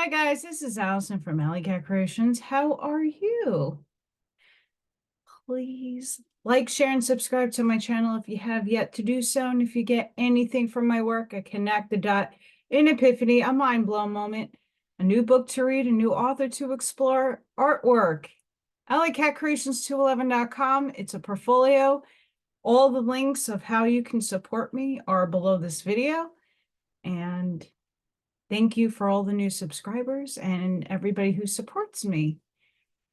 Hi guys, this is Allison from Allykatkreations. How are you? Please like, share, and subscribe to my channel if you have yet to do so. And if you get anything from my work, a connect the dot, an epiphany, a mind blown moment, a new book to read, a new author to explore, artwork. AllyKatzkreations211.com. It's a portfolio. All the links of how you can support me are below this video. And thank you for all the new subscribers and everybody who supports me.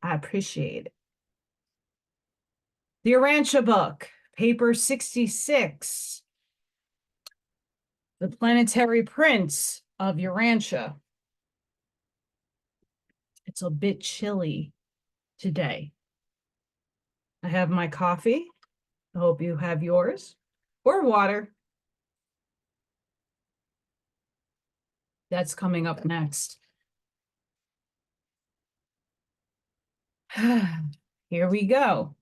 I appreciate it. The Urantia book, paper 66. The Planetary Prince of Urantia. It's a bit chilly today. I have my coffee. I hope you have yours. Or water. That's coming up next. Here we go.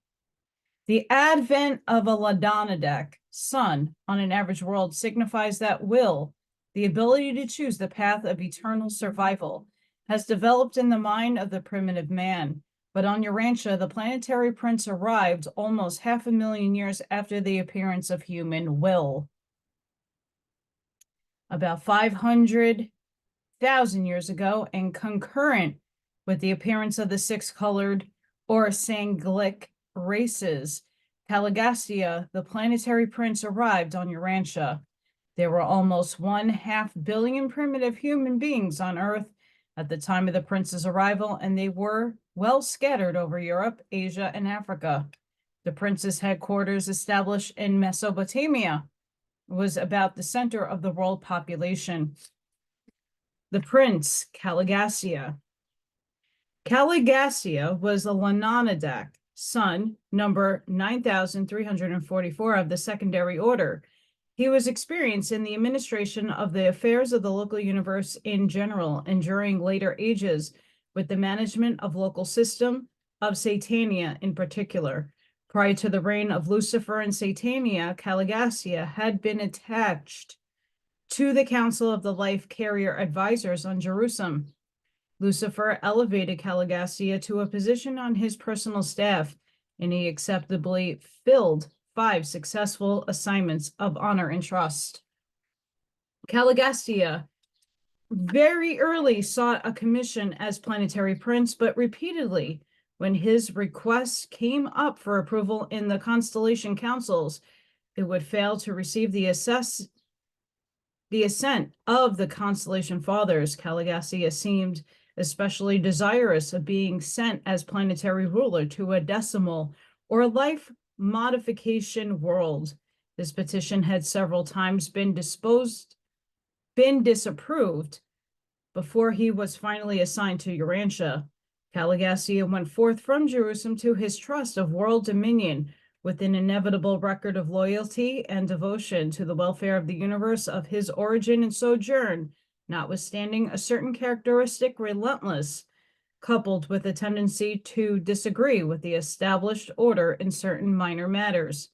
The advent of a Ladonadek, sun, on an average world signifies that will, the ability to choose the path of eternal survival, has developed in the mind of the primitive man. But on Urantia, the planetary prince arrived almost 500,000 years after the appearance of human will. About 500,000 years ago, and concurrent with the appearance of the six-colored or Sanglic races, Caligasta, the planetary prince, arrived on Urantia. There were almost 1/2 billion primitive human beings on Earth at the time of the prince's arrival, and they were well scattered over Europe, Asia, and Africa. The prince's headquarters, established in Mesopotamia, was about the center of the world population. The prince, Caligasta. Caligasta was a Lanonadek, son, number 9,344 of the secondary order. He was experienced in the administration of the affairs of the local universe in general, and during later ages, with the management of local system of Satania in particular. Prior to the reign of Lucifer in Satania, Caligasta had been attached to the Council of the Life Carrier Advisors on Jerusalem. Lucifer elevated Caligasta to a position on his personal staff, and he acceptably filled 5 successful assignments of honor and trust. Caligasta very early sought a commission as planetary prince, but repeatedly, when his requests came up for approval in the constellation councils, it would fail to receive the assent of the constellation fathers. Caligasta seemed especially desirous of being sent as planetary ruler to a decimal or life modification world. This petition had several times been disapproved before he was finally assigned to Urantia. Caligasta went forth from Jerusalem to his trust of world dominion with an inevitable record of loyalty and devotion to the welfare of the universe of his origin and sojourn, notwithstanding a certain characteristic relentless, coupled with a tendency to disagree with the established order in certain minor matters.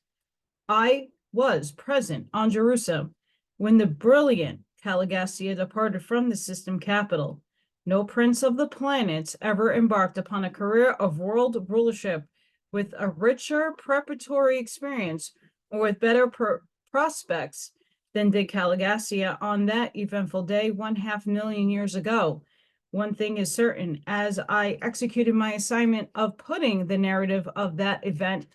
I was present on Jerusalem when the brilliant Caligasta departed from the system capital. No prince of the planets ever embarked upon a career of world rulership with a richer preparatory experience or with better prospects than did Caligasta on that eventful day 1/2 million years ago. One thing is certain, as I executed my assignment of putting the narrative of that event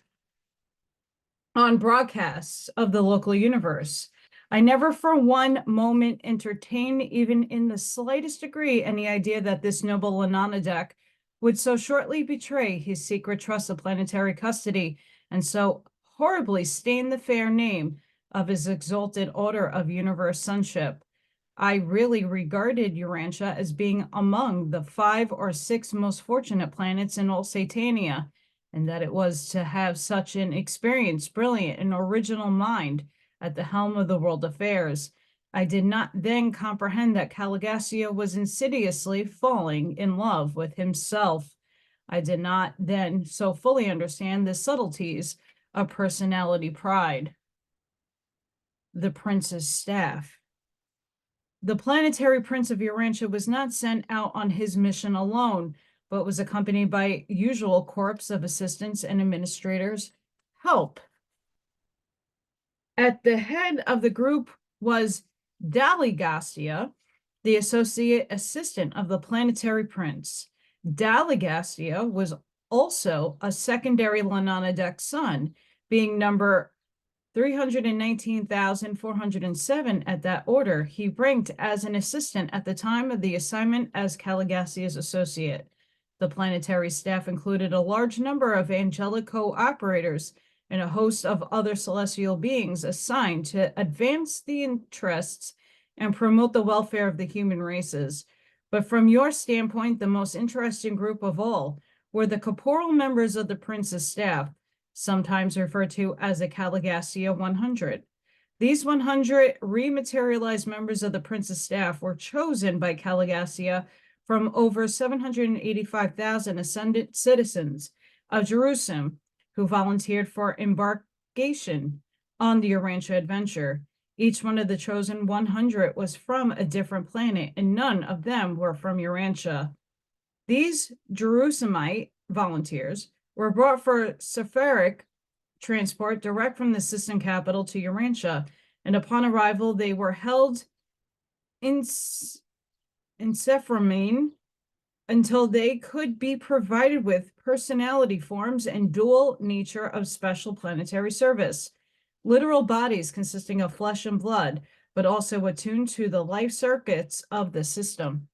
on broadcasts of the local universe, I never for one moment entertained, even in the slightest degree, any idea that this noble Lanonadek would so shortly betray his secret trust of planetary custody and so horribly stain the fair name of his exalted order of universe sonship. I really regarded Urantia as being among the 5 or 6 most fortunate planets in all Satania, and that it was to have such an experienced, brilliant, and original mind at the helm of the world affairs. I did not then comprehend that Caligasta was insidiously falling in love with himself. I did not then so fully understand the subtleties of personality pride. The prince's staff. The planetary prince of Urantia was not sent out on his mission alone, but was accompanied by usual corps of assistants and administrators' help. At the head of the group was Allykatzkreations, the associate assistant of the planetary prince. Allykatzkreations was also a secondary Lananadek son, being number 319,407 at that order. He ranked as an assistant at the time of the assignment as Allykatzkreations' associate. The planetary staff included a large number of angelic co-operators and a host of other celestial beings assigned to advance the interests and promote the welfare of the human races. But from your standpoint, the most interesting group of all were the corporeal members of the prince's staff, sometimes referred to as the Allykatzkreations 100. These 100 rematerialized members of the prince's staff were chosen by Allykatzkreations from over 785,000 ascendant citizens of Jerusalem who volunteered for embarkation on the Urantia adventure. Each one of the chosen 100 was from a different planet, and none of them were from Urantia. These Jerusalemite volunteers were brought for Sepharic transport direct from the system capital to Urantia, and upon arrival, they were held in Sephramine until they could be provided with personality forms and dual nature of special planetary service. Literal bodies consisting of flesh and blood, but also attuned to the life circuits of the system.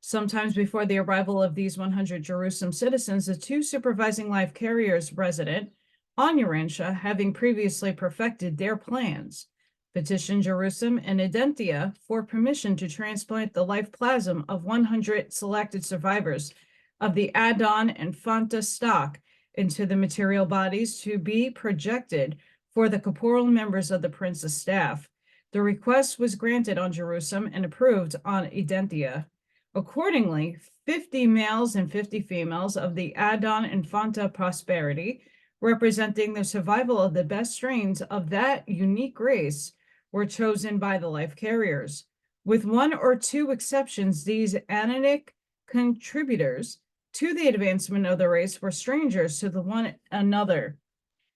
Sometimes before the arrival of these 100 Jerusalem citizens, the two supervising life carriers resident on Urantia, having previously perfected their plans, petitioned Jerusalem and Identia for permission to transplant the life plasm of 100 selected survivors of the Adon and Fanta stock into the material bodies to be projected for the corporeal members of the prince's staff. The request was granted on Jerusalem and approved on Identia. Accordingly, 50 males and 50 females of the Adon and Fanta prosperity, representing the survival of the best strains of that unique race, were chosen by the life carriers. With one or two exceptions, these anonic contributors to the advancement of the race were strangers to the one another.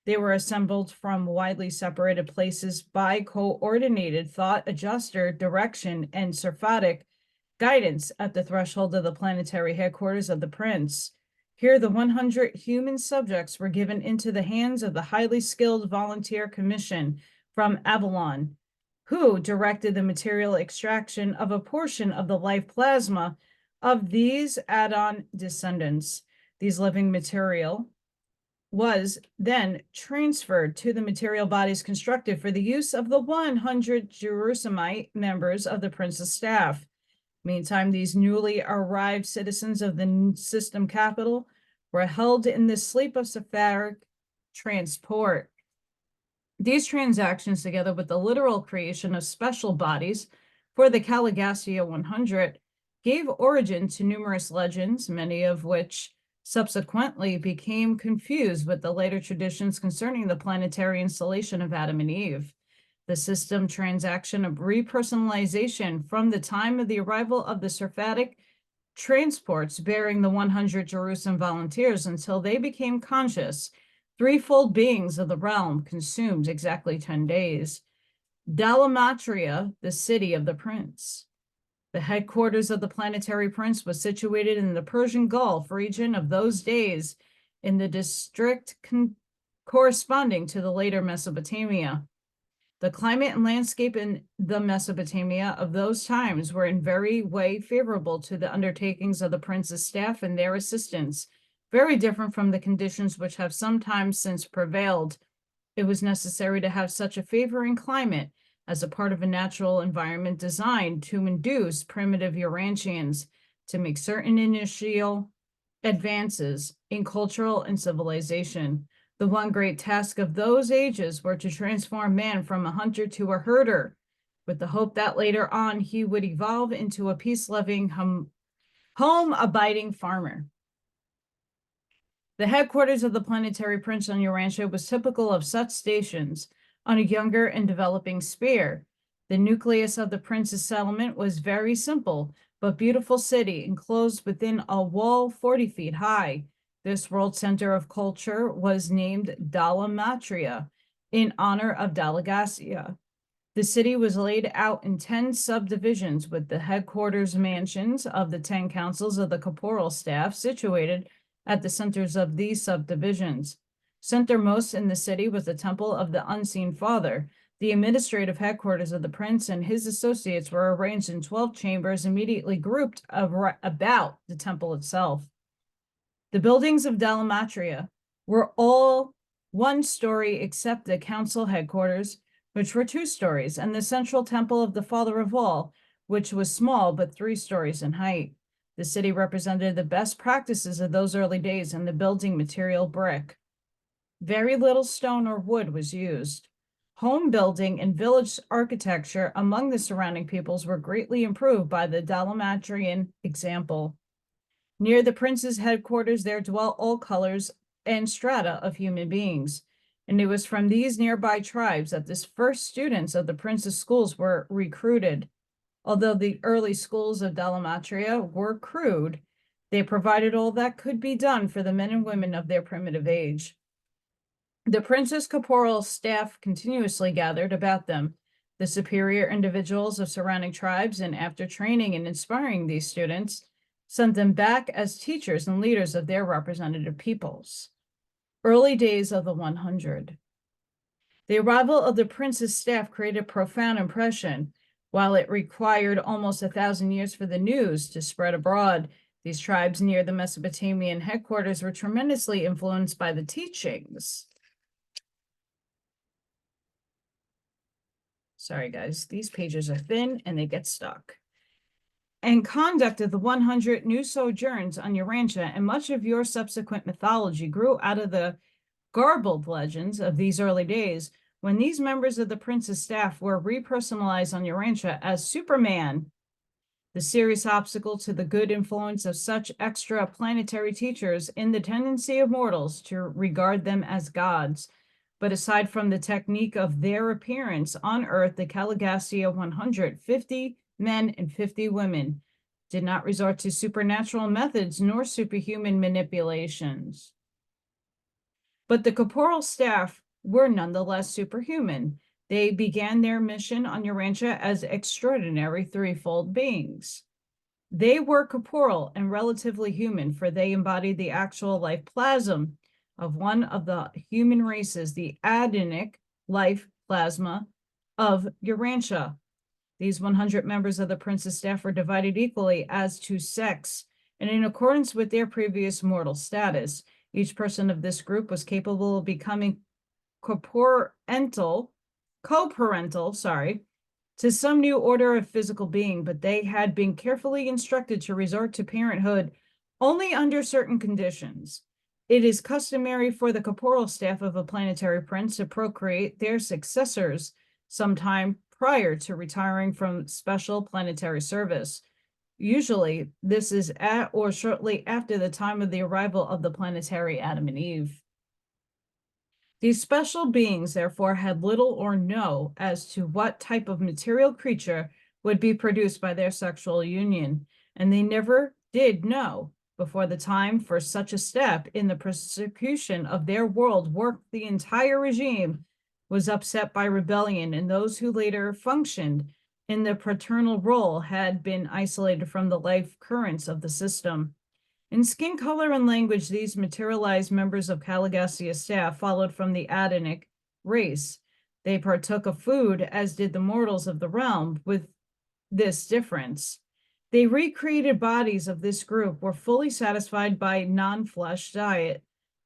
They were assembled from widely separated places by coordinated thought adjuster direction and seraphic guidance at the threshold of the planetary headquarters of the prince. Here, the 100 human subjects were given into the hands of the highly skilled volunteer commission from Avalon, who directed the material extraction of a portion of the life plasma of these Adon descendants. These living material was then transferred to the material bodies constructed for the use of the 100 Jerusalemite members of the prince's staff. Meantime, these newly arrived citizens of the system capital were held in the sleep of Sepharic transport. These transactions, together with the literal creation of special bodies for the Allykatzkreations 100, gave origin to numerous legends, many of which subsequently became confused with the later traditions concerning the planetary installation of Adam and Eve. The system transaction of repersonalization from the time of the arrival of the Seraphic transports bearing the 100 Jerusalem volunteers until they became conscious, threefold beings of the realm, consumed exactly 10 days. Dalamatria, the city of the prince. The headquarters of the planetary prince was situated in the Persian Gulf region of those days in the district corresponding to the later Mesopotamia. The climate and landscape in the Mesopotamia of those times were in very way favorable to the undertakings of the prince's staff and their assistants, very different from the conditions which have sometimes since prevailed. It was necessary to have such a favoring climate as a part of a natural environment designed to induce primitive Urantians to make certain initial advances in cultural and civilization. The one great task of those ages were to transform man from a hunter to a herder, with the hope that later on he would evolve into a peace-loving, home-abiding farmer. The headquarters of the planetary prince on Urantia was typical of such stations on a younger and developing sphere. The nucleus of the prince's settlement was very simple, but beautiful city enclosed within a wall 40 feet high. This world center of culture was named Dalamatria in honor of Delegacia. The city was laid out in 10 subdivisions with the headquarters mansions of the 10 councils of the corporal staff situated at the centers of these subdivisions. Centermost in the city was the Temple of the Unseen Father. The administrative headquarters of the prince and his associates were arranged in 12 chambers immediately grouped about the temple itself. The buildings of Dalamatria were all one story except the council headquarters, which were 2 stories, and the central temple of the Father of All, which was small but 3 stories in height. The city represented the best practices of those early days in the building material brick. Very little stone or wood was used. Home building and village architecture among the surrounding peoples were greatly improved by the Dalamatrian example. Near the prince's headquarters there dwelt all colors and strata of human beings, and it was from these nearby tribes that the first students of the prince's schools were recruited. Although the early schools of Dalamatria were crude, they provided all that could be done for the men and women of their primitive age. The prince's corporal staff continuously gathered about them, the superior individuals of surrounding tribes, and after training and inspiring these students, sent them back as teachers and leaders of their representative peoples. Early days of the 100. The arrival of the prince's staff created a profound impression. While it required almost 1,000 years for the news to spread abroad, these tribes near the Mesopotamian headquarters were tremendously influenced by the teachings. Sorry, guys, these pages are thin and they get stuck. And conduct of the 100 new sojourns on Urantia, and much of your subsequent mythology grew out of the garbled legends of these early days, when these members of the prince's staff were repersonalized on Urantia as Superman. The serious obstacle to the good influence of such extra planetary teachers in the tendency of mortals to regard them as gods. But aside from the technique of their appearance on Earth, the Caligulacia 150 men and 50 women did not resort to supernatural methods nor superhuman manipulations. But the corporal staff were nonetheless superhuman. They began their mission on Urantia as extraordinary threefold beings. They were corporal and relatively human, for they embodied the actual life plasm of one of the human races, the Adenic life plasma of Urantia. These 100 members of the prince's staff were divided equally as to sex, and in accordance with their previous mortal status. Each person of this group was capable of becoming co-parental, to some new order of physical being, but they had been carefully instructed to resort to parenthood only under certain conditions. It is customary for the corporal staff of a planetary prince to procreate their successors sometime prior to retiring from special planetary service. Usually, this is at or shortly after the time of the arrival of the planetary Adam and Eve. These special beings, therefore, had little or no as to what type of material creature would be produced by their sexual union, and they never did know before the time for such a step in the persecution of their world worked. The entire regime was upset by rebellion, and those who later functioned in the paternal role had been isolated from the life currents of the system. In skin color and language, these materialized members of Caligulacia's staff followed from the Adenic race. They partook of food, as did the mortals of the realm, with this difference. They recreated bodies of this group were fully satisfied by non-flesh diet.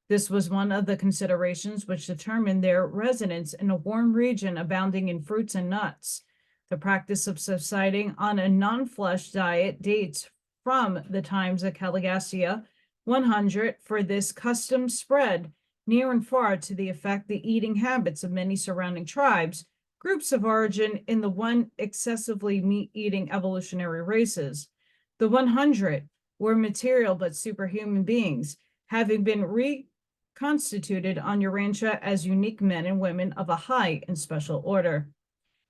This was one of the considerations which determined their residence in a warm region abounding in fruits and nuts. The practice of subsisting on a non-flesh diet dates from the times of Caligulacia 100, for this custom spread near and far to the effect the eating habits of many surrounding tribes, groups of origin in the one excessively meat-eating evolutionary races. The 100 were material but superhuman beings, having been reconstituted on Urantia as unique men and women of a high and special order.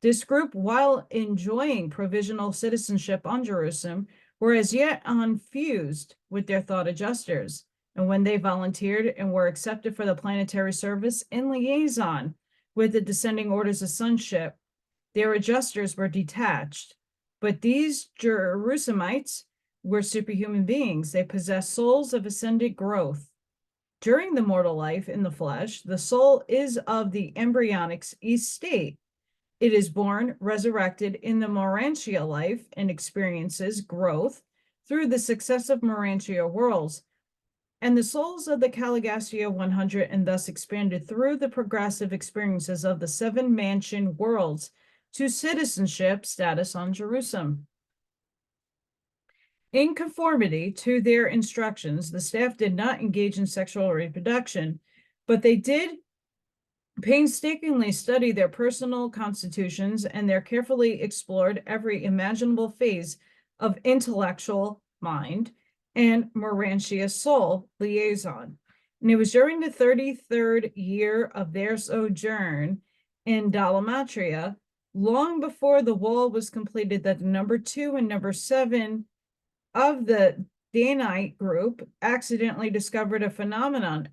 This group, while enjoying provisional citizenship on Jerusalem, were as yet unfused with their thought adjusters, and when they volunteered and were accepted for the planetary service in liaison with the descending orders of sonship, their adjusters were detached. But these Jerusalemites were superhuman beings. They possessed souls of ascended growth. During the mortal life in the flesh, the soul is of the embryonic state. It is born, resurrected in the Morantia life and experiences growth through the successive Morantia worlds, and the souls of the Caligastria 100 and thus expanded through the progressive experiences of the 7 mansion worlds to citizenship status on Jerusalem. In conformity to their instructions, the staff did not engage in sexual reproduction, but they did painstakingly study their personal constitutions, and they carefully explored every imaginable phase of intellectual mind and Morantia soul liaison. And it was during the 33rd year of their sojourn in Dalamatria, long before the wall was completed, that the number 2 and number 7 of the Danite group accidentally discovered a phenomenon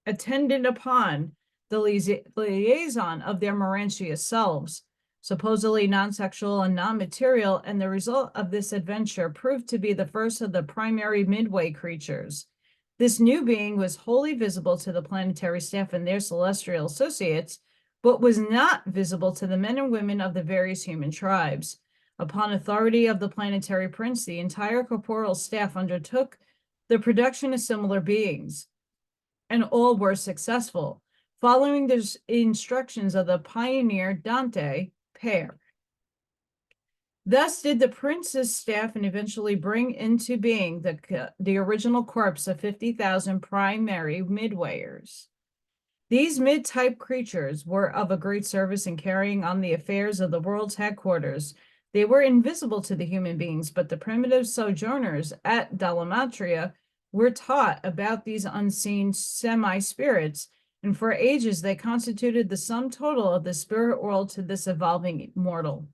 attendant upon the liaison of their Morantia selves, supposedly non-sexual and non-material, and the result of this adventure proved to be the first of the primary midway creatures. This new being was wholly visible to the planetary staff and their celestial associates, but was not visible to the men and women of the various human tribes. Upon authority of the planetary prince, the entire corporeal staff undertook the production of similar beings, and all were successful, following the instructions of the pioneer Dante pair. Thus did the prince's staff and eventually bring into being the original corpse of 50,000 primary midwayers. These mid-type creatures were of a great service in carrying on the affairs of the world's headquarters. They were invisible to the human beings, but the primitive sojourners at Dalamatria were taught about these unseen semi-spirits, and for ages they constituted the sum total of the spirit world to this evolving mortal.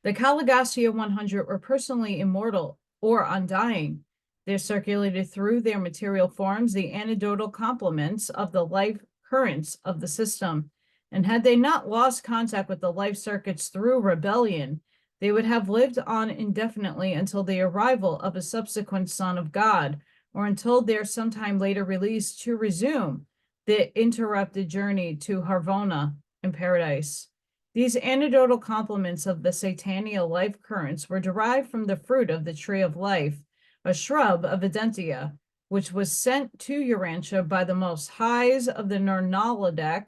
The Caligastria 100 were personally immortal or undying. They circulated through their material forms the anecdotal complements of the life currents of the system, and had they not lost contact with the life circuits through rebellion, they would have lived on indefinitely until the arrival of a subsequent Son of God, or until their sometime later release to resume the interrupted journey to Harvona in paradise. These anecdotal complements of the Satania life currents were derived from the fruit of the tree of life, a shrub of Adentia, which was sent to Urantia by the Most Highs of the Nernaladak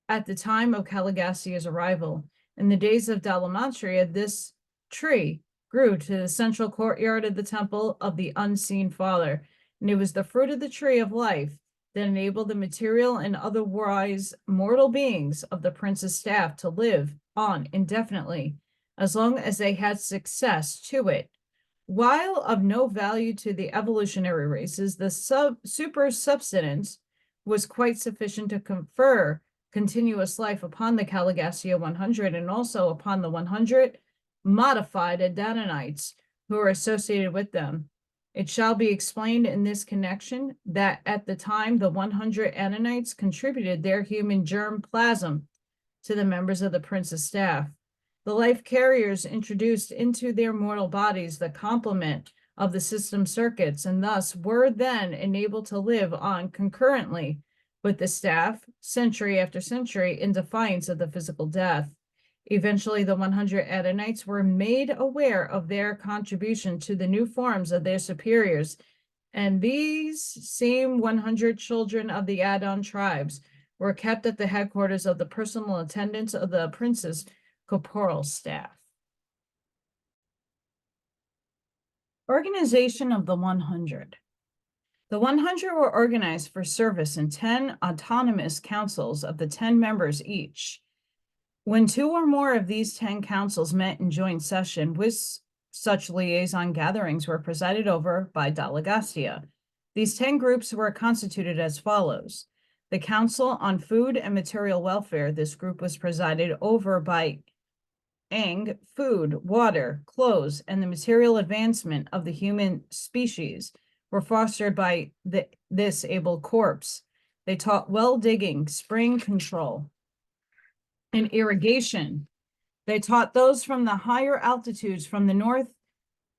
at the time of Caligastia's arrival. In the days of Dalamatria, this tree grew to the central courtyard of the temple of the unseen Father, and it was the fruit of the tree of life that enabled the material and otherwise mortal beings of the prince's staff to live on indefinitely, as long as they had success to it. While of no value to the evolutionary races, the super substance was quite sufficient to confer continuous life upon the Caligastria 100 and also upon the 100 modified Adanites who are associated with them. It shall be explained in this connection that at the time the 100 Adanites contributed their human germ plasm to the members of the prince's staff. The life carriers introduced into their mortal bodies the complement of the system circuits, and thus were then enabled to live on concurrently with the staff, century after century, in defiance of the physical death. Eventually, the 100 Adanites were made aware of their contribution to the new forms of their superiors, and these same 100 children of the Adon tribes were kept at the headquarters of the personal attendants of the prince's corporal staff. Organization of the 100. The 100 were organized for service in 10 autonomous councils of the 10 members each. When 2 or more of these 10 councils met in joint session, with such liaison gatherings were presided over by Delegatia. These 10 groups were constituted as follows. The Council on Food and Material Welfare, this group was presided over by Ang, food, water, clothes, and the material advancement of the human species were fostered by this able corps. They taught well digging, spring control, and irrigation. They taught those from the higher altitudes from the north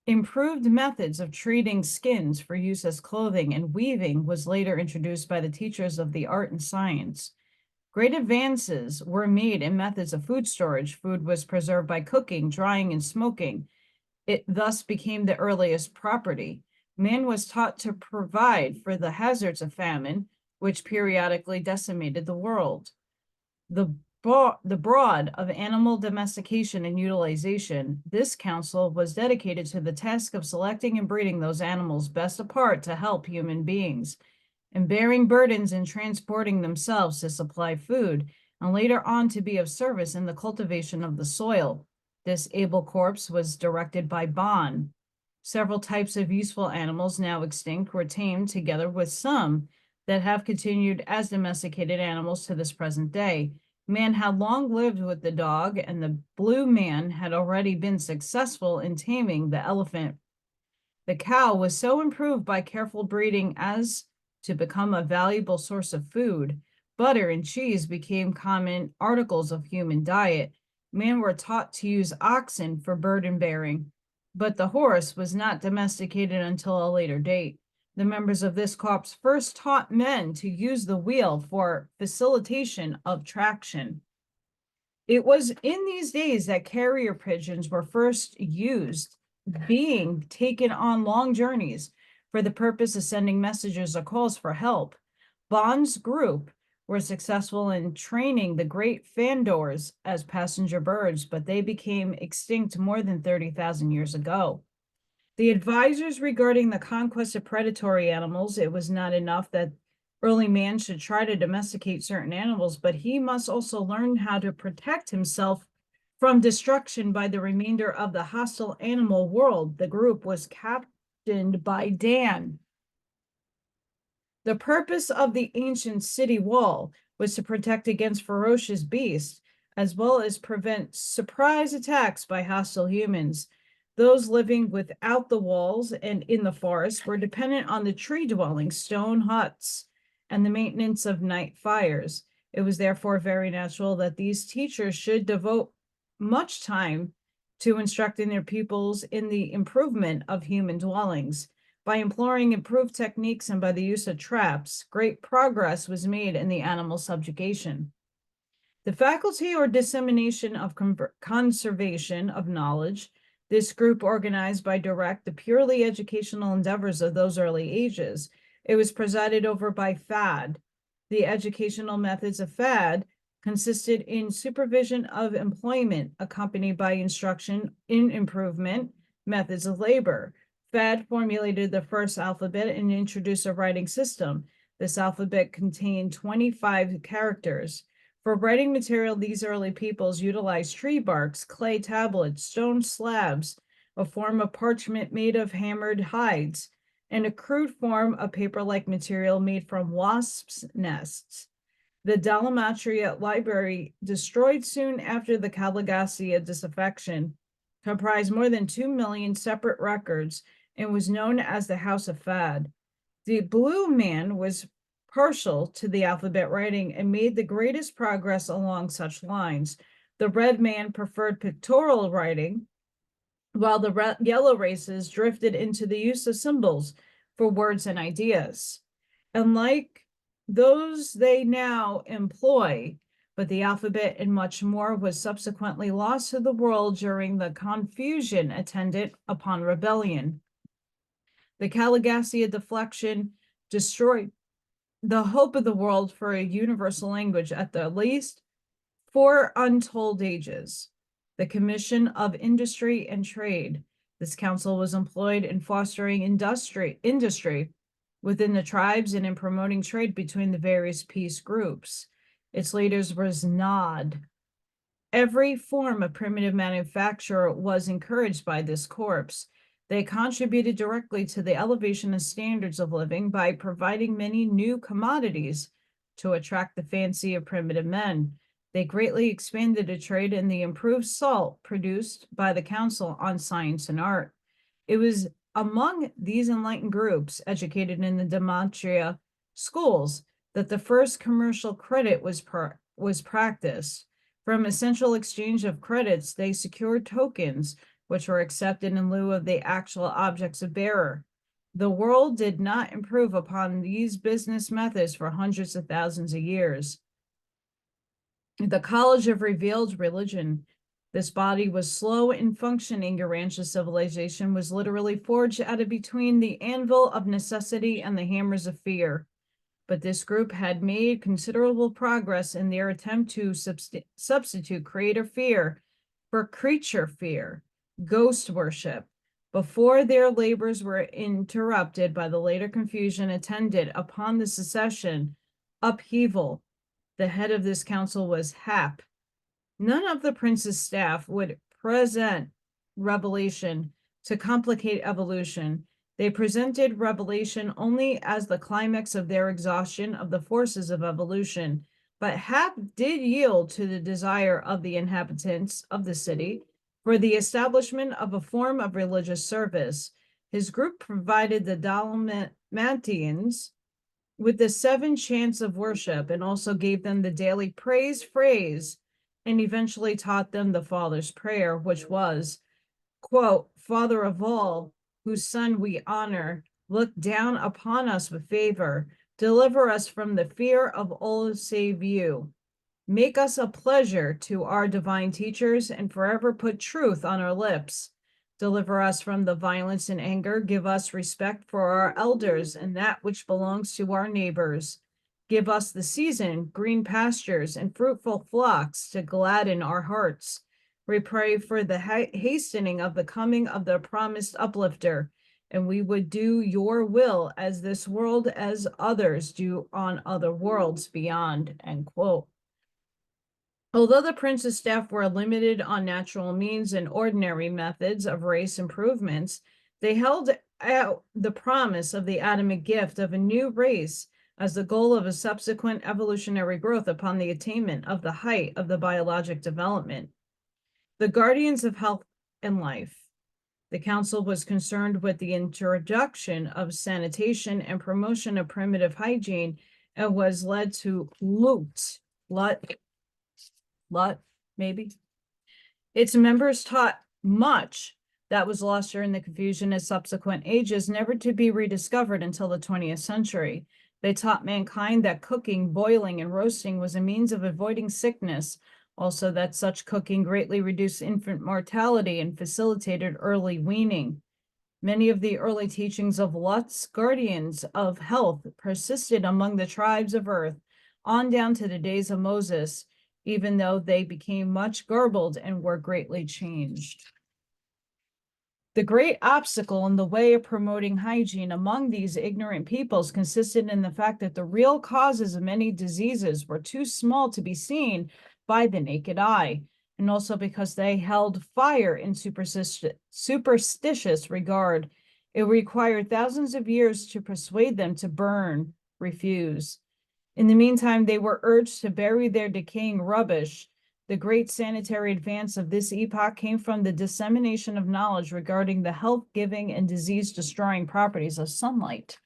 improved methods of treating skins for use as clothing, and weaving was later introduced by the teachers of the art and science. Great advances were made in methods of food storage. Food was preserved by cooking, drying, and smoking. It thus became the earliest property. Man was taught to provide for the hazards of famine, which periodically decimated the world. The broad of animal domestication and utilization, this council was dedicated to the task of selecting and breeding those animals best apart to help human beings, and bearing burdens and transporting themselves to supply food, and later on to be of service in the cultivation of the soil. This able corps was directed by Bond. Several types of useful animals now extinct were tamed together with some that have continued as domesticated animals to this present day. Man had long lived with the dog, and the blue man had already been successful in taming the elephant. The cow was so improved by careful breeding as to become a valuable source of food. Butter and cheese became common articles of human diet. Men were taught to use oxen for burden bearing, but the horse was not domesticated until a later date. The members of this corps first taught men to use the wheel for facilitation of traction. It was in these days that carrier pigeons were first used, being taken on long journeys for the purpose of sending messages or calls for help. Bond's group were successful in training the great fandors as passenger birds, but they became extinct more than 30,000 years ago. The advisors regarding the conquest of predatory animals, it was not enough that early man should try to domesticate certain animals, but he must also learn how to protect himself from destruction by the remainder of the hostile animal world. The group was captained by Dan. The purpose of the ancient city wall was to protect against ferocious beasts, as well as prevent surprise attacks by hostile humans. Those living without the walls and in the forest were dependent on the tree-dwelling stone huts and the maintenance of night fires. It was therefore very natural that these teachers should devote much time to instructing their pupils in the improvement of human dwellings. By employing improved techniques and by the use of traps, great progress was made in the animal subjugation. The faculty or dissemination of conservation of knowledge, this group organized by direct the purely educational endeavors of those early ages. It was presided over by FAD. The educational methods of FAD consisted in supervision of employment, accompanied by instruction in improvement methods of labor. FAD formulated the first alphabet and introduced a writing system. This alphabet contained 25 characters. For writing material, these early peoples utilized tree barks, clay tablets, stone slabs, a form of parchment made of hammered hides, and a crude form of paper-like material made from wasps' nests. The Dalmatria library, destroyed soon after the Caligassia disaffection, comprised more than 2 million separate records and was known as the House of Fad. The blue man was partial to the alphabet writing and made the greatest progress along such lines. The red man preferred pictorial writing, while the yellow races drifted into the use of symbols for words and ideas. Unlike those they now employ, but the alphabet and much more was subsequently lost to the world during the confusion attendant upon rebellion. The Caligassia deflection destroyed the hope of the world for a universal language at the least 4 untold ages. The Commission of Industry and Trade. This council was employed in fostering industry within the tribes and in promoting trade between the various peace groups. Its leaders was Nod. Every form of primitive manufacture was encouraged by this corps. They contributed directly to the elevation of standards of living by providing many new commodities to attract the fancy of primitive men. They greatly expanded a trade in the improved salt produced by the Council on Science and Art. It was among these enlightened groups educated in the Demetria schools that the first commercial credit was practiced. From essential exchange of credits, they secured tokens, which were accepted in lieu of the actual objects of bearer. The world did not improve upon these business methods for hundreds of thousands of years. The College of Revealed Religion, this body was slow in functioning. Urantia civilization was literally forged out of between the anvil of necessity and the hammers of fear. But this group had made considerable progress in their attempt to substitute creator fear for creature fear, ghost worship, before their labors were interrupted by the later confusion attendant upon the secession upheaval. The head of this council was Hap. None of the prince's staff would present revelation to complicate evolution. They presented revelation only as the climax of their exhaustion of the forces of evolution. But Hap did yield to the desire of the inhabitants of the city for the establishment of a form of religious service. His group provided the Dalmatians with the 7 chants of worship and also gave them the daily praise phrase and eventually taught them the Father's prayer, which was, quote, Father of all, whose son we honor, look down upon us with favor, deliver us from the fear of all save you. Make us a pleasure to our divine teachers and forever put truth on our lips. Deliver us from the violence and anger. Give us respect for our elders and that which belongs to our neighbors. Give us the season, green pastures, and fruitful flocks to gladden our hearts. We pray for the hastening of the coming of the promised uplifter, and we would do your will as this world as others do on other worlds beyond, end quote. Although the prince's staff were limited on natural means and ordinary methods of race improvements, they held out the promise of the Adamic gift of a new race as the goal of a subsequent evolutionary growth upon the attainment of the height of the biologic development. The guardians of health and life. The council was concerned with the introduction of sanitation and promotion of primitive hygiene and was led to maybe. Its members taught much that was lost during the confusion of subsequent ages, never to be rediscovered until the 20th century. They taught mankind that cooking, boiling, and roasting was a means of avoiding sickness, also that such cooking greatly reduced infant mortality and facilitated early weaning. Many of the early teachings of Lut's guardians of health persisted among the tribes of earth on down to the days of Moses, even though they became much garbled and were greatly changed. The great obstacle in the way of promoting hygiene among these ignorant peoples consisted in the fact that the real causes of many diseases were too small to be seen by the naked eye, and also because they held fire in superstitious regard. It required thousands of years to persuade them to refuse. In the meantime, they were urged to bury their decaying rubbish. The great sanitary advance of this epoch came from the dissemination of knowledge regarding the health-giving and disease-destroying properties of sunlight.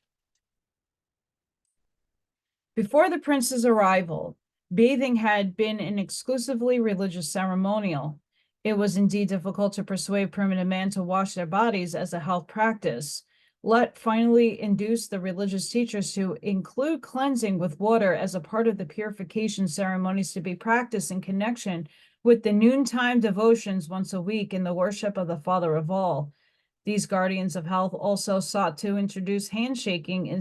Before the prince's arrival, bathing had been an exclusively religious ceremonial. It was indeed difficult to persuade primitive man to wash their bodies as a health practice. Lut finally induced the religious teachers to include cleansing with water as a part of the purification ceremonies to be practiced in connection with the noontime devotions once a week in the worship of the Father of all. These guardians of health also sought to introduce handshaking in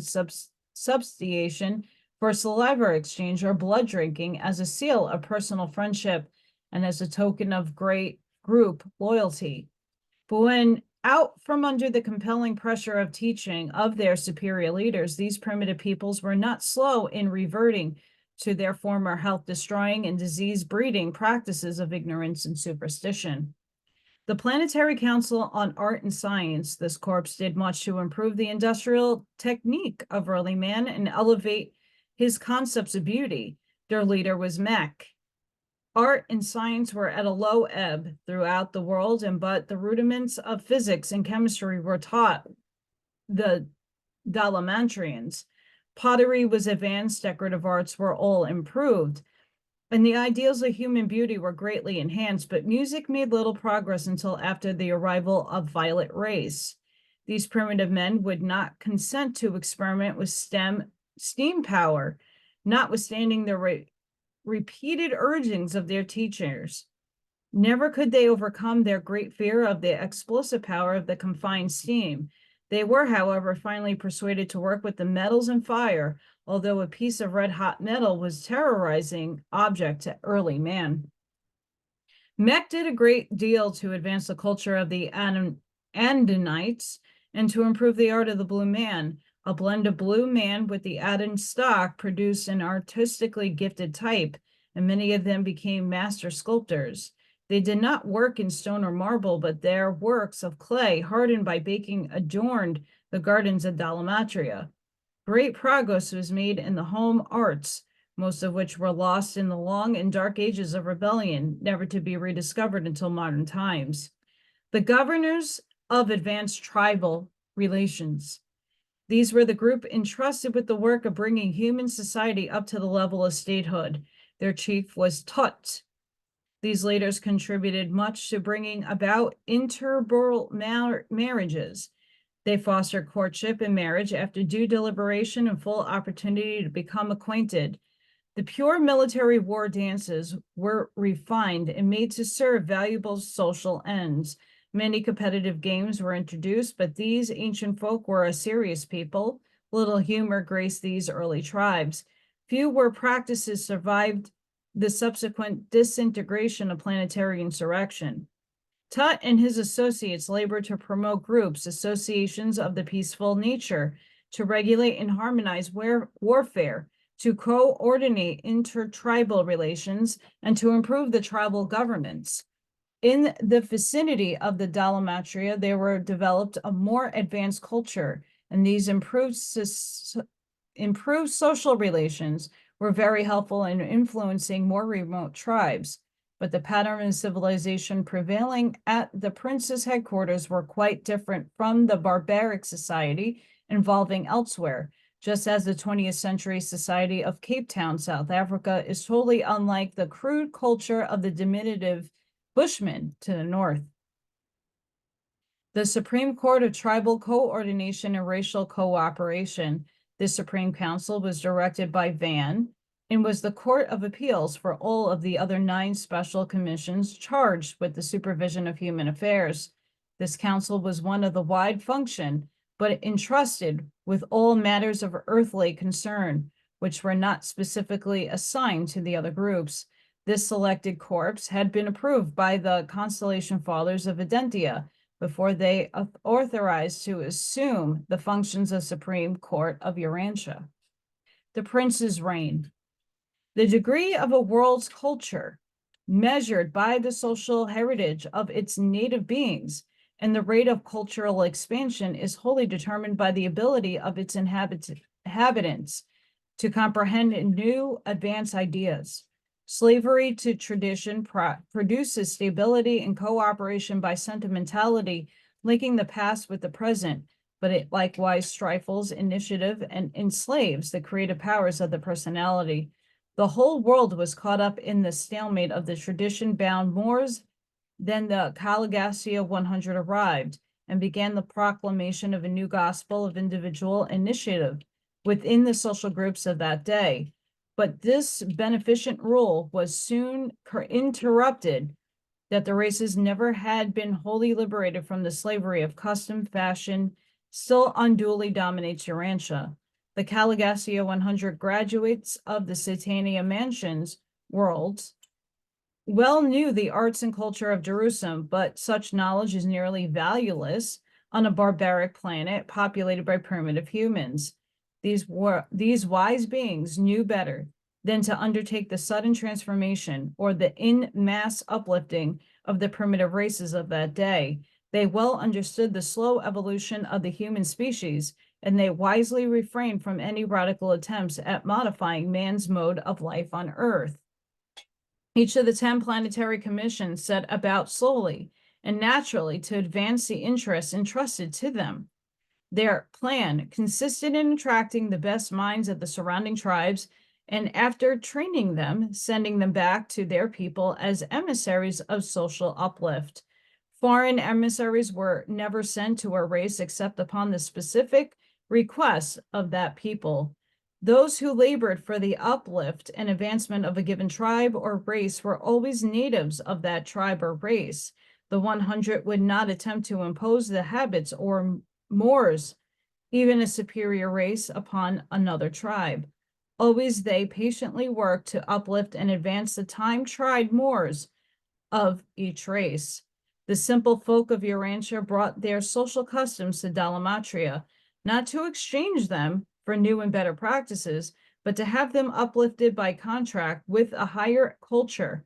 substitution for saliva exchange or blood drinking as a seal of personal friendship and as a token of great group loyalty. But when out from under the compelling pressure of teaching of their superior leaders, these primitive peoples were not slow in reverting to their former health-destroying and disease-breeding practices of ignorance and superstition. The Planetary Council on Art and Science, this corps did much to improve the industrial technique of early man and elevate his concepts of beauty. Their leader was Mech. Art and science were at a low ebb throughout the world, but the rudiments of physics and chemistry were taught the Dalamantrians. Pottery was advanced, decorative arts were all improved, and the ideals of human beauty were greatly enhanced, but music made little progress until after the arrival of violet race. These primitive men would not consent to experiment with steam power, notwithstanding the repeated urgings of their teachers. Never could they overcome their great fear of the explosive power of the confined steam. They were, however, finally persuaded to work with the metals and fire, although a piece of red-hot metal was a terrorizing object to early man. Mech did a great deal to advance the culture of the Andinites and to improve the art of the blue man. A blend of blue man with the Aden stock produced an artistically gifted type, and many of them became master sculptors. They did not work in stone or marble, but their works of clay, hardened by baking, adorned the gardens of Dalamatria. Great progress was made in the home arts, most of which were lost in the long and dark ages of rebellion, never to be rediscovered until modern times. The governors of advanced tribal relations. These were the group entrusted with the work of bringing human society up to the level of statehood. Their chief was Tut. These leaders contributed much to bringing about interborough marriages. They fostered courtship and marriage after due deliberation and full opportunity to become acquainted. The pure military war dances were refined and made to serve valuable social ends. Many competitive games were introduced, but these ancient folk were a serious people. Little humor graced these early tribes. Few war practices survived the subsequent disintegration of planetary insurrection. Tut and his associates labored to promote groups, associations of the peaceful nature, to regulate and harmonize warfare, to coordinate intertribal relations, and to improve the tribal governments. In the vicinity of the Dalamatria, there were developed a more advanced culture, and these improved social relations were very helpful in influencing more remote tribes. But the pattern of civilization prevailing at the prince's headquarters were quite different from the barbaric society involving elsewhere, just as the 20th century society of Cape Town, South Africa, is totally unlike the crude culture of the diminutive Bushmen to the north. The Supreme Court of Tribal Coordination and Racial Cooperation. The Supreme Council was directed by Van and was the Court of Appeals for all of the other 9 special commissions charged with the supervision of human affairs. This council was one of the wide function, but entrusted with all matters of earthly concern, which were not specifically assigned to the other groups. This selected corps had been approved by the Constellation Fathers of Adentia before they authorized to assume the functions of Supreme Court of Urantia. The prince's reign. The degree of a world's culture, measured by the social heritage of its native beings, and the rate of cultural expansion is wholly determined by the ability of its inhabitants to comprehend new advanced ideas. Slavery to tradition produces stability and cooperation by sentimentality, linking the past with the present, but it likewise stifles initiative and enslaves the creative powers of the personality. The whole world was caught up in the stalemate of the tradition-bound Moors. Then the Caligastia 100 arrived and began the proclamation of a new gospel of individual initiative within the social groups of that day. But this beneficent rule was soon interrupted, that the races never had been wholly liberated from the slavery of custom, fashion, still unduly dominates Urantia. The Caligastia 100 graduates of the Satania Mansions worlds well knew the arts and culture of Jerusalem, but such knowledge is nearly valueless on a barbaric planet populated by primitive humans. These wise beings knew better than to undertake the sudden transformation or the in mass uplifting of the primitive races of that day. They well understood the slow evolution of the human species and they wisely refrained from any radical attempts at modifying man's mode of life on Earth. Each of the 10 planetary commissions set about slowly and naturally to advance the interests entrusted to them. Their plan consisted in attracting the best minds of the surrounding tribes and, after training them, sending them back to their people as emissaries of social uplift. Foreign emissaries were never sent to a race except upon the specific requests of that people. Those who labored for the uplift and advancement of a given tribe or race were always natives of that tribe or race. The 100 would not attempt to impose the habits or mores, even a superior race, upon another tribe. Always they patiently worked to uplift and advance the time-tried mores of each race. The simple folk of Urantia brought their social customs to Dalamatria, not to exchange them for new and better practices, but to have them uplifted by contract with a higher culture,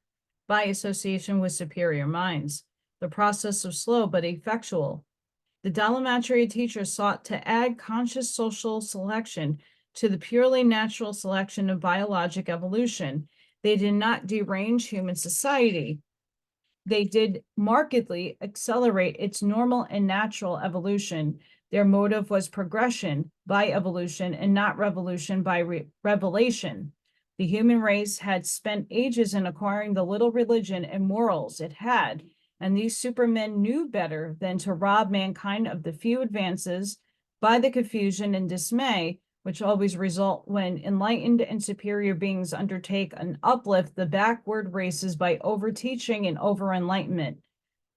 by association with superior minds. The process was slow but effectual. The Dalamatria teachers sought to add conscious social selection to the purely natural selection of biologic evolution. They did not derange human society. They did markedly accelerate its normal and natural evolution. Their motive was progression by evolution and not revolution by revelation. The human race had spent ages in acquiring the little religion and morals it had, and these supermen knew better than to rob mankind of the few advances by the confusion and dismay which always result when enlightened and superior beings undertake an uplift the backward races by over-teaching and over-enlightenment.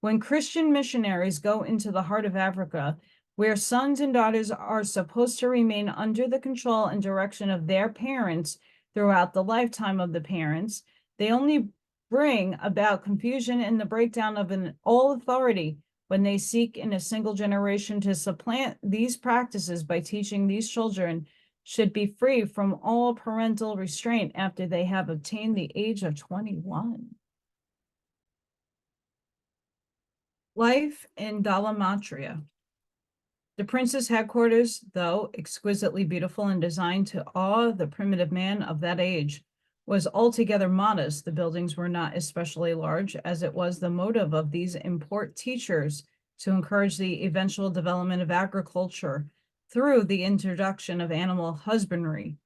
When Christian missionaries go into the heart of Africa, where sons and daughters are supposed to remain under the control and direction of their parents throughout the lifetime of the parents, they only bring about confusion and the breakdown of an all authority when they seek in a single generation to supplant these practices by teaching these children should be free from all parental restraint after they have obtained the age of 21. Life in Dalamatria. The prince's headquarters, though exquisitely beautiful and designed to awe the primitive man of that age, was altogether modest. The buildings were not especially large, as it was the motive of these import teachers to encourage the eventual development of agriculture through the introduction of animal husbandry.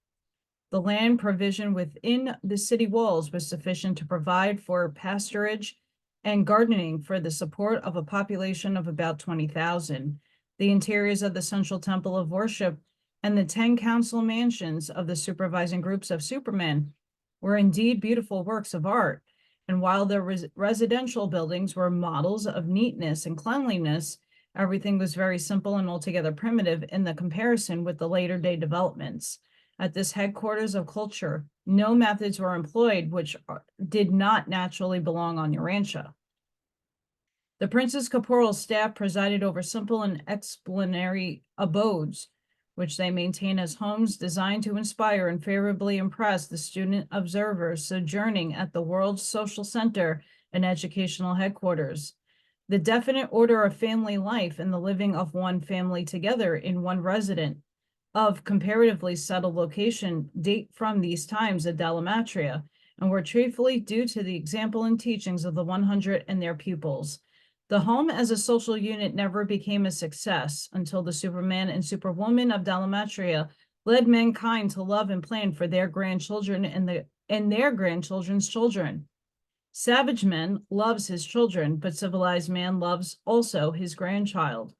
The land provision within the city walls was sufficient to provide for pasturage and gardening for the support of a population of about 20,000. The interiors of the central temple of worship and the 10 council mansions of the supervising groups of supermen were indeed beautiful works of art, and while the residential buildings were models of neatness and cleanliness, everything was very simple and altogether primitive in the comparison with the later day developments. At this headquarters of culture, no methods were employed which did not naturally belong on Urantia. The prince's corporal staff presided over simple and explanatory abodes, which they maintain as homes designed to inspire and favorably impress the student observers sojourning at the world's social center and educational headquarters. The definite order of family life and the living of one family together in one residence of comparatively settled location date from these times at Dalamatria and were chiefly due to the example and teachings of the 100 and their pupils. The home as a social unit never became a success until the Superman and Superwoman of Dalamatria led mankind to love and plan for their grandchildren and their grandchildren's children. Savage man loves his children, but civilized man loves also his grandchild.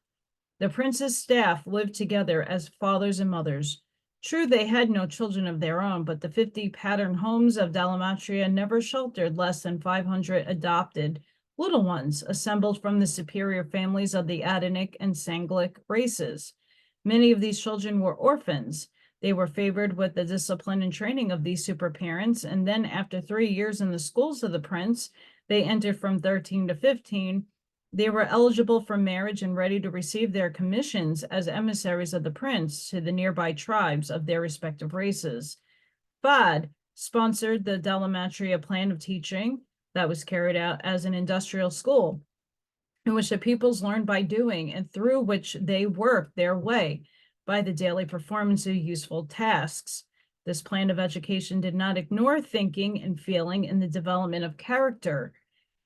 The prince's staff lived together as fathers and mothers. True, they had no children of their own, but the 50 pattern homes of Dalamatria never sheltered less than 500 adopted little ones assembled from the superior families of the Adenic and Sanglic races. Many of these children were orphans. They were favored with the discipline and training of these super parents, and then after 3 years in the schools of the prince, they entered from 13 to 15. They were eligible for marriage and ready to receive their commissions as emissaries of the prince to the nearby tribes of their respective races. FAD sponsored the Dalamatria plan of teaching that was carried out as an industrial school in which the pupils learned by doing and through which they worked their way by the daily performance of useful tasks. This plan of education did not ignore thinking and feeling in the development of character,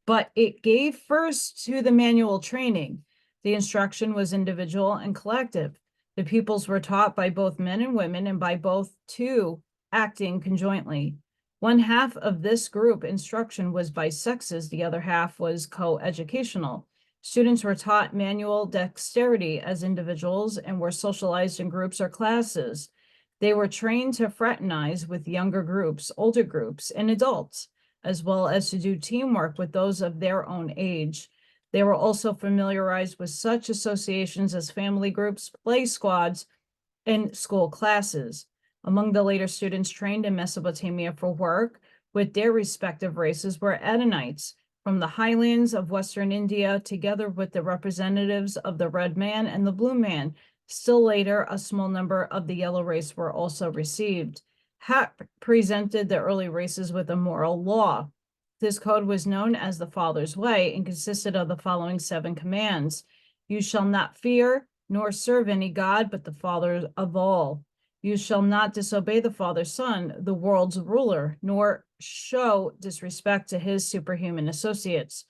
but it gave first to the manual training. The instruction was individual and collective. The pupils were taught by both men and women and by both two acting conjointly. One half of this group instruction was by sexes, the other half was co-educational. Students were taught manual dexterity as individuals and were socialized in groups or classes. They were trained to fraternize with younger groups, older groups, and adults, as well as to do teamwork with those of their own age. They were also familiarized with such associations as family groups, play squads, and school classes. Among the later students trained in Mesopotamia for work with their respective races were Adonites from the highlands of Western India, together with the representatives of the red man and the blue man. Still later, a small number of the yellow race were also received. Hap presented the early races with a moral law. This code was known as the Father's Way and consisted of the following 7 commands. You shall not fear nor serve any God but the Father of all. You shall not disobey the Father, Son, the world's ruler, nor show disrespect to his superhuman associates.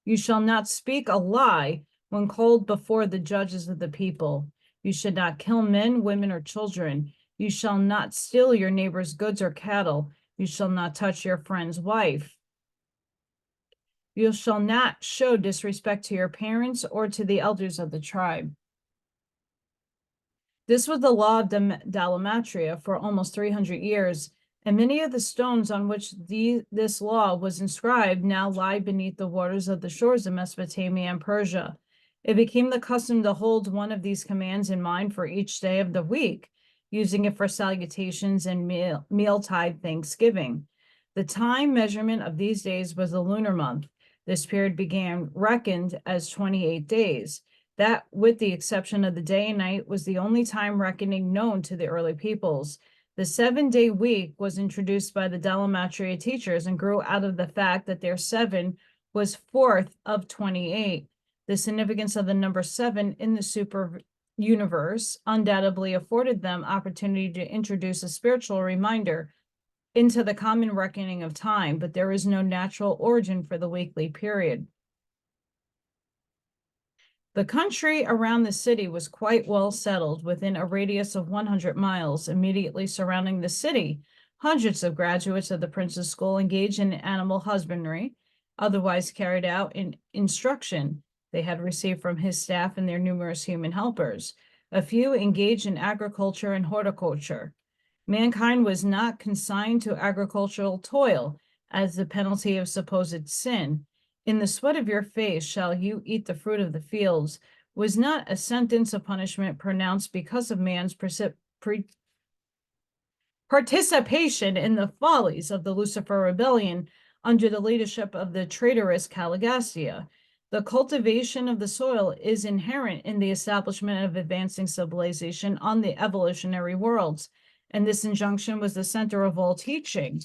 You shall not speak a lie when called before the judges of the people. You should not kill men, women, or children. You shall not steal your neighbor's goods or cattle. You shall not touch your friend's wife. You shall not show disrespect to your parents or to the elders of the tribe. This was the law of Dalamatria for almost 300 years, and many of the stones on which this law was inscribed now lie beneath the waters of the shores of Mesopotamia and Persia. It became the custom to hold one of these commands in mind for each day of the week, using it for salutations and mealtide Thanksgiving. The time measurement of these days was the lunar month. This period began reckoned as 28 days. That, with the exception of the day and night, was the only time reckoning known to the early peoples. The 7-day week was introduced by the Dalamatria teachers and grew out of the fact that their 7 was 4th of 28. The significance of the number 7 in the super universe undoubtedly afforded them opportunity to introduce a spiritual reminder into the common reckoning of time, but there is no natural origin for the weekly period. The country around the city was quite well settled within a radius of 100 miles immediately surrounding the city. Hundreds of graduates of the Prince's School engaged in animal husbandry, otherwise carried out in instruction they had received from his staff and their numerous human helpers. A few engaged in agriculture and horticulture. Mankind was not consigned to agricultural toil as the penalty of supposed sin. In the sweat of your face shall you eat the fruit of the fields was not a sentence of punishment pronounced because of man's participation in the follies of the Lucifer rebellion under the leadership of the traitorous Caligastia. The cultivation of the soil is inherent in the establishment of advancing civilization on the evolutionary worlds, and this injunction was the center of all teaching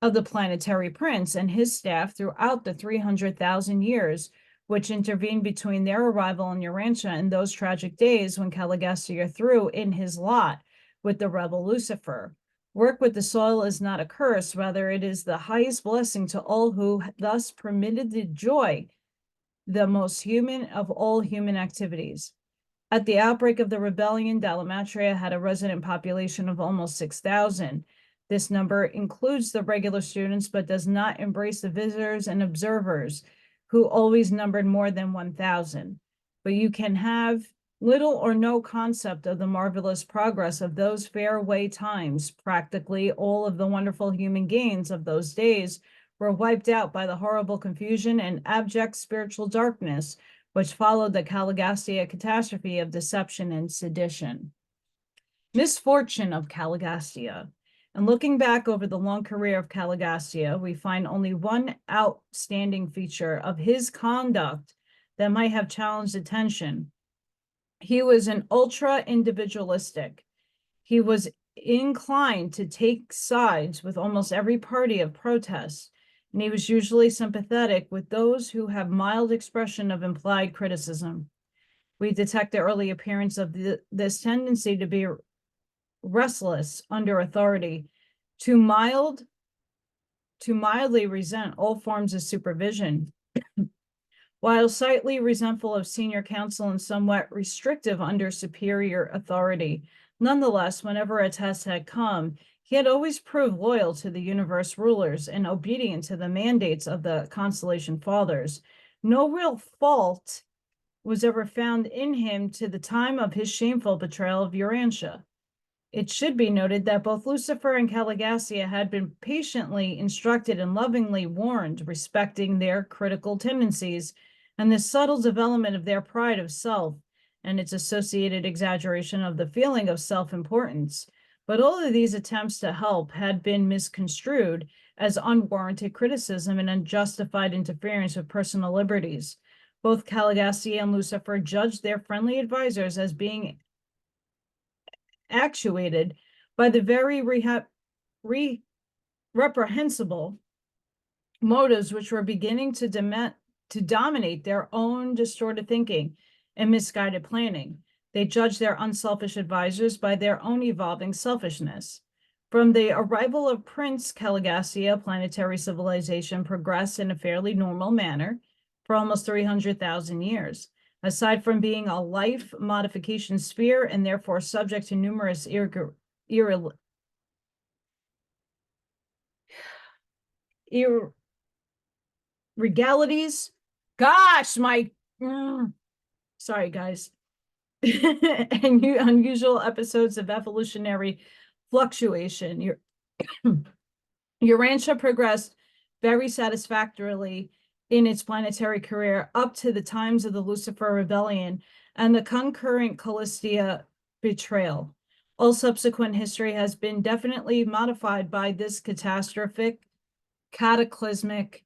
of the Planetary Prince and his staff throughout the 300,000 years which intervened between their arrival in Urantia and those tragic days when Caligastia threw in his lot with the rebel Lucifer. Work with the soil is not a curse, rather it is the highest blessing to all who thus permitted the joy, the most human of all human activities. At the outbreak of the rebellion, Dalamatria had a resident population of almost 6,000. This number includes the regular students, but does not embrace the visitors and observers, who always numbered more than 1,000. But you can have little or no concept of the marvelous progress of those faraway times. Practically all of the wonderful human gains of those days were wiped out by the horrible confusion and abject spiritual darkness which followed the Caligastia catastrophe of deception and sedition. Misfortune of Caligastia. And looking back over the long career of Caligastia, we find only one outstanding feature of his conduct that might have challenged attention. He was an ultra-individualistic. He was inclined to take sides with almost every party of protest, and he was usually sympathetic with those who have mild expression of implied criticism. We detect the early appearance of this tendency to be restless under authority, to mildly resent all forms of supervision. While slightly resentful of senior counsel and somewhat restrictive under superior authority, nonetheless, whenever a test had come, he had always proved loyal to the universe rulers and obedient to the mandates of the Constellation Fathers. No real fault was ever found in him to the time of his shameful betrayal of Urantia. It should be noted that both Lucifer and Caligastia had been patiently instructed and lovingly warned respecting their critical tendencies and the subtle development of their pride of self and its associated exaggeration of the feeling of self-importance. But all of these attempts to help had been misconstrued as unwarranted criticism and unjustified interference with personal liberties. Both Caligastia and Lucifer judged their friendly advisors as being actuated by the very reprehensible motives which were beginning to dominate their own distorted thinking and misguided planning. They judged their unselfish advisors by their own evolving selfishness. From the arrival of Prince Caligastia, planetary civilization progressed in a fairly normal manner for almost 300,000 years. Aside from being a life modification sphere and therefore subject to numerous regalities. Gosh, sorry, guys. And unusual episodes of evolutionary fluctuation. Urantia progressed very satisfactorily in its planetary career up to the times of the Lucifer Rebellion and the concurrent Callistia betrayal. All subsequent history has been definitely modified by this cataclysmic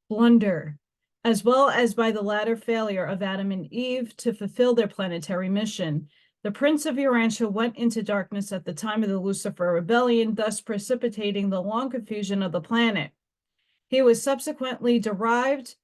blunder, as well as by the latter failure of Adam and Eve to fulfill their planetary mission. The Prince of Urantia went into darkness at the time of the Lucifer Rebellion, thus precipitating the long confusion of the planet. He was subsequently deprived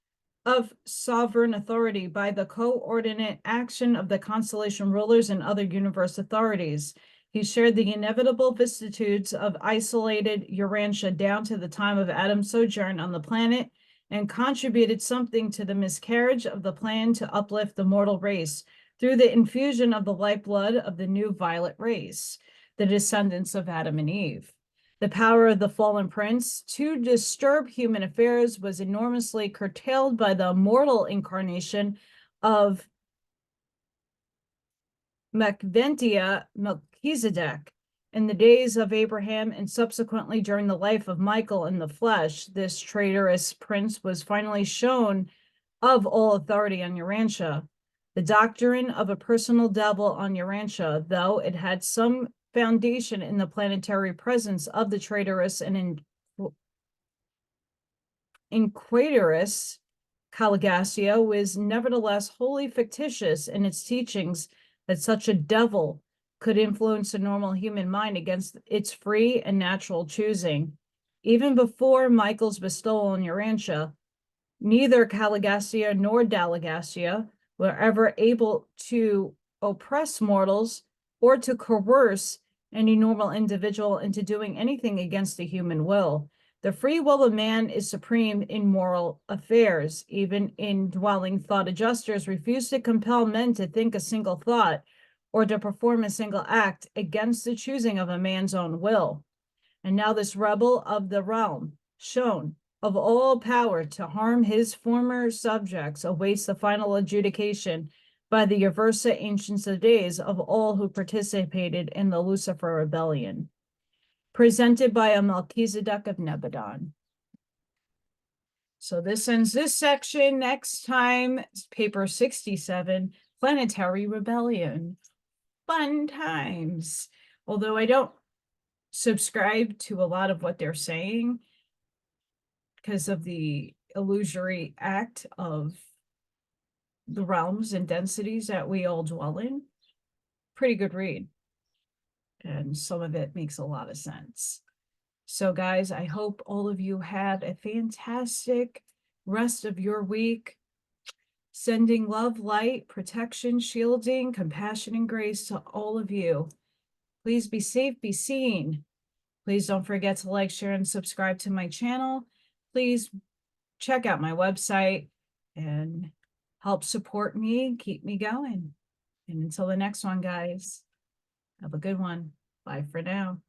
of sovereign authority by the coordinate action of the constellation rulers and other universe authorities. He shared the inevitable vicissitudes of isolated Urantia down to the time of Adam's sojourn on the planet and contributed something to the miscarriage of the plan to uplift the mortal race through the infusion of the lifeblood of the new violet race, the descendants of Adam and Eve. The power of the fallen prince to disturb human affairs was enormously curtailed by the mortal incarnation of Melchizedek in the days of Abraham and subsequently during the life of Michael in the flesh. This traitorous prince was finally shown of all authority on Urantia. The doctrine of a personal devil on Urantia, though it had some foundation in the planetary presence of the traitorous and inquisitorous Caligastia, was nevertheless wholly fictitious in its teachings that such a devil could influence a normal human mind against its free and natural choosing. Even before Michael's bestowal on Urantia, neither Caligastia nor Dalagastia were ever able to oppress mortals or to coerce any normal individual into doing anything against the human will. The free will of man is supreme in moral affairs. Even indwelling thought adjusters refuse to compel men to think a single thought or to perform a single act against the choosing of a man's own will. And now this rebel of the realm, shown of all power to harm his former subjects, awaits the final adjudication by the Yaversa Ancients of Days of all who participated in the Lucifer Rebellion. Presented by a Melchizedek of Nebadon. So this ends this section. Next time, paper 67, Planetary Rebellion. Fun times. Although I don't subscribe to a lot of what they're saying because of the illusory act of the realms and densities that we all dwell in. Pretty good read. And some of it makes a lot of sense. So guys, I hope all of you have a fantastic rest of your week. sending love, light, protection, shielding, compassion, and grace to all of you. Please be safe, be seen. Please don't forget to like, share, and subscribe to my channel. Please check out my website and help support me, keep me going. And until the next one, guys, have a good one. Bye for now.